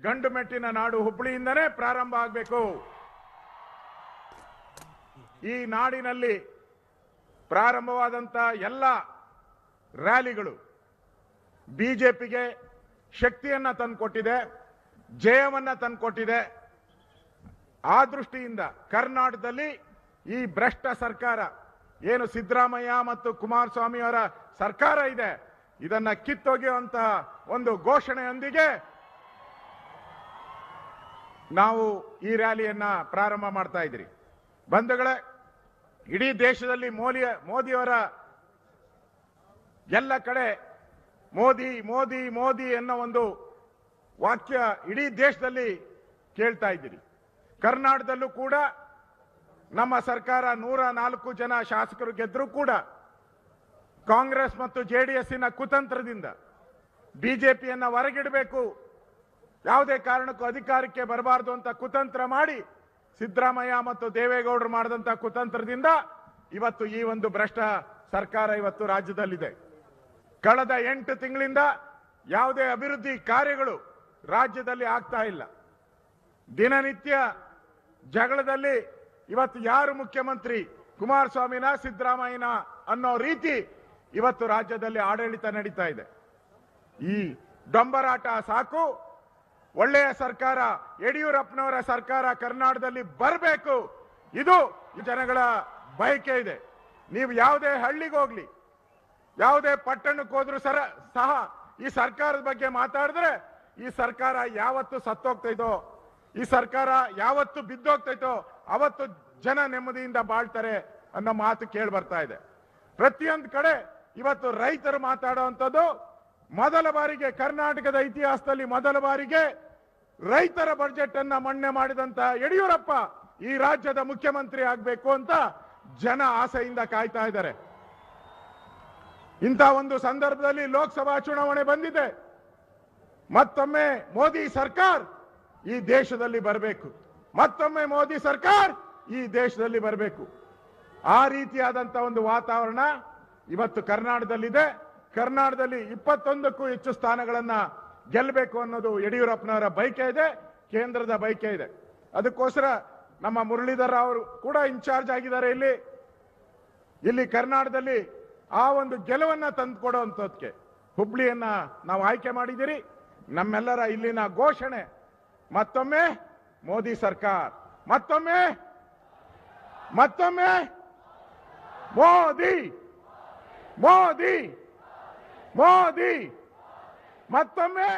ಗಂಡು ಮೆಟ್ಟಿನ ನಾಡು ಹುಬ್ಬಳ್ಳಿಯಿಂದನೇ ಪ್ರಾರಂಭ ಆಗಬೇಕು. ಈ ನಾಡಿನಲ್ಲಿ ಪ್ರಾರಂಭವಾದಂತ ಎಲ್ಲ ರ್ಯಾಲಿಗಳು ಬಿಜೆಪಿಗೆ ಶಕ್ತಿಯನ್ನ ತಂದುಕೊಟ್ಟಿದೆ, ಜಯವನ್ನ ತಂದುಕೊಟ್ಟಿದೆ. ಆ ದೃಷ್ಟಿಯಿಂದ ಕರ್ನಾಟಕದಲ್ಲಿ ಈ ಭ್ರಷ್ಟ ಸರ್ಕಾರ ಏನು ಸಿದ್ದರಾಮಯ್ಯ ಮತ್ತು ಕುಮಾರಸ್ವಾಮಿ ಅವರ ಸರ್ಕಾರ ಇದೆ, ಇದನ್ನ ಕಿತ್ತೊಗೆಯುವಂತಹ ಒಂದು ಘೋಷಣೆಯೊಂದಿಗೆ ನಾವು ಈ ರ್ಯಾಲಿಯನ್ನ ಪ್ರಾರಂಭ ಮಾಡ್ತಾ ಇದ್ದೀರಿ. ಬಂಧುಗಳೇ, ಇಡೀ ದೇಶದಲ್ಲಿ ಮೋದಿಯವರ ಎಲ್ಲ ಕಡೆ ಮೋದಿ ಮೋದಿ ಮೋದಿ ಅನ್ನೋ ಒಂದು ವಾಕ್ಯ ಇಡೀ ದೇಶದಲ್ಲಿ ಕೇಳ್ತಾ ಇದ್ದೀರಿ. ಕರ್ನಾಟಕದಲ್ಲೂ ಕೂಡ ನಮ್ಮ ಸರ್ಕಾರ 104 ಜನ ಶಾಸಕರು ಗೆದ್ದರೂ ಕೂಡ ಕಾಂಗ್ರೆಸ್ ಮತ್ತು ಜೆಡಿಎಸ್ಸಿನ ಕುತಂತ್ರದಿಂದ ಬಿಜೆಪಿಯನ್ನ ಹೊರಗಿಡಬೇಕು, ಯಾವುದೇ ಕಾರಣಕ್ಕೂ ಅಧಿಕಾರಕ್ಕೆ ಬರಬಾರದು ಅಂತ ಕುತಂತ್ರ ಮಾಡಿ ಸಿದ್ದರಾಮಯ್ಯ ಮತ್ತು ದೇವೇಗೌಡರು ಮಾಡಿದಂತ ಕುತಂತ್ರದಿಂದ ಇವತ್ತು ಈ ಒಂದು ಭ್ರಷ್ಟ ಸರ್ಕಾರ ಇವತ್ತು ರಾಜ್ಯದಲ್ಲಿದೆ. ಕಳೆದ 8 ತಿಂಗಳಿಂದ ಯಾವುದೇ ಅಭಿವೃದ್ಧಿ ಕಾರ್ಯಗಳು ರಾಜ್ಯದಲ್ಲಿ ಆಗ್ತಾ ಇಲ್ಲ. ದಿನನಿತ್ಯ ಜಗಳದಲ್ಲಿ ಇವತ್ತು ಯಾರು ಮುಖ್ಯಮಂತ್ರಿ, ಕುಮಾರಸ್ವಾಮಿನ ಸಿದ್ದರಾಮಯ್ಯನ ಅನ್ನೋ ರೀತಿ ಇವತ್ತು ರಾಜ್ಯದಲ್ಲಿ ಆಡಳಿತ ನಡೀತಾ ಇದೆ. ಈ ಡೊಂಬರಾಟ ಸಾಕು. ಒಳ್ಳೆಯ ಸರ್ಕಾರ, ಯಡಿಯೂರಪ್ಪನವರ ಸರ್ಕಾರ ಕರ್ನಾಟಕದಲ್ಲಿ ಬರಬೇಕು, ಇದು ಜನಗಳ ಬಯಕೆ ಇದೆ. ನೀವು ಯಾವುದೇ ಹಳ್ಳಿಗೆ ಹೋಗ್ಲಿ, ಯಾವುದೇ ಪಟ್ಟಣಕ್ಕೆ ಹೋದ್ರೂ ಸಹ ಈ ಸರ್ಕಾರದ ಬಗ್ಗೆ ಮಾತಾಡಿದ್ರೆ ಈ ಸರ್ಕಾರ ಯಾವತ್ತು ಸತ್ತೋಗ್ತೈತೋ, ಈ ಸರ್ಕಾರ ಯಾವತ್ತು ಬಿದ್ದೋಗ್ತೈತೋ ಅವತ್ತು ಜನ ನೆಮ್ಮದಿಯಿಂದ ಬಾಳ್ತಾರೆ ಅನ್ನೋ ಮಾತು ಕೇಳಿ ಬರ್ತಾ ಇದೆ. ಪ್ರತಿಯೊಂದು ಕಡೆ ಇವತ್ತು ರೈತರು ಮಾತಾಡುವಂಥದ್ದು ಮೊದಲ ಬಾರಿಗೆ ಕರ್ನಾಟಕದ ಇತಿಹಾಸದಲ್ಲಿ ಮೊದಲ ಬಾರಿಗೆ ರೈತರ ಬಜೆಟ್ ಅನ್ನ ಮಂಡನೆ ಮಾಡಿದಂತ ಯಡಿಯೂರಪ್ಪ ಈ ರಾಜ್ಯದ ಮುಖ್ಯಮಂತ್ರಿ ಆಗಬೇಕು ಅಂತ ಜನ ಆಸೆಯಿಂದ ಕಾಯ್ತಾ ಇದ್ದಾರೆ. ಇಂಥ ಒಂದು ಸಂದರ್ಭದಲ್ಲಿ ಲೋಕಸಭಾ ಚುನಾವಣೆ ಬಂದಿದೆ. ಮತ್ತೊಮ್ಮೆ ಮೋದಿ ಸರ್ಕಾರ ಈ ದೇಶದಲ್ಲಿ ಬರಬೇಕು, ಮತ್ತೊಮ್ಮೆ ಮೋದಿ ಸರ್ಕಾರ ಈ ದೇಶದಲ್ಲಿ ಬರಬೇಕು. ಆ ರೀತಿಯಾದಂತ ಒಂದು ವಾತಾವರಣ ಇವತ್ತು ಕರ್ನಾಟಕದಲ್ಲಿದೆ. ಕರ್ನಾಟಕದಲ್ಲಿ 21ಕ್ಕೂ ಹೆಚ್ಚು ಸ್ಥಾನಗಳನ್ನ ಗೆಲ್ಲಬೇಕು ಅನ್ನೋದು ಯಡಿಯೂರಪ್ಪನವರ ಬಯಕೆ ಇದೆ, ಕೇಂದ್ರದ ಬಯಕೆ ಇದೆ. ಅದಕ್ಕೋಸ್ಕರ ನಮ್ಮ ಮುರಳೀಧರ್ ಅವರು ಕೂಡ ಇನ್ಚಾರ್ಜ್ ಆಗಿದ್ದಾರೆ. ಇಲ್ಲಿ ಕರ್ನಾಟಕದಲ್ಲಿ ಆ ಒಂದು ಗೆಲುವನ್ನ ತಂದುಕೊಡುವಂಥದ್ದಕ್ಕೆ ಹುಬ್ಳಿಯನ್ನ ನಾವು ಆಯ್ಕೆ ಮಾಡಿದ್ದೀರಿ. ನಮ್ಮೆಲ್ಲರ ಇಲ್ಲಿನ ಘೋಷಣೆ ಮತ್ತೊಮ್ಮೆ ಮೋದಿ ಸರ್ಕಾರ, ಮತ್ತೊಮ್ಮೆ ಮತ್ತೊಮ್ಮೆ ಮೋದಿ ಮೋದಿ ಮೋದಿ ಮತ್ತೊಮ್ಮೆ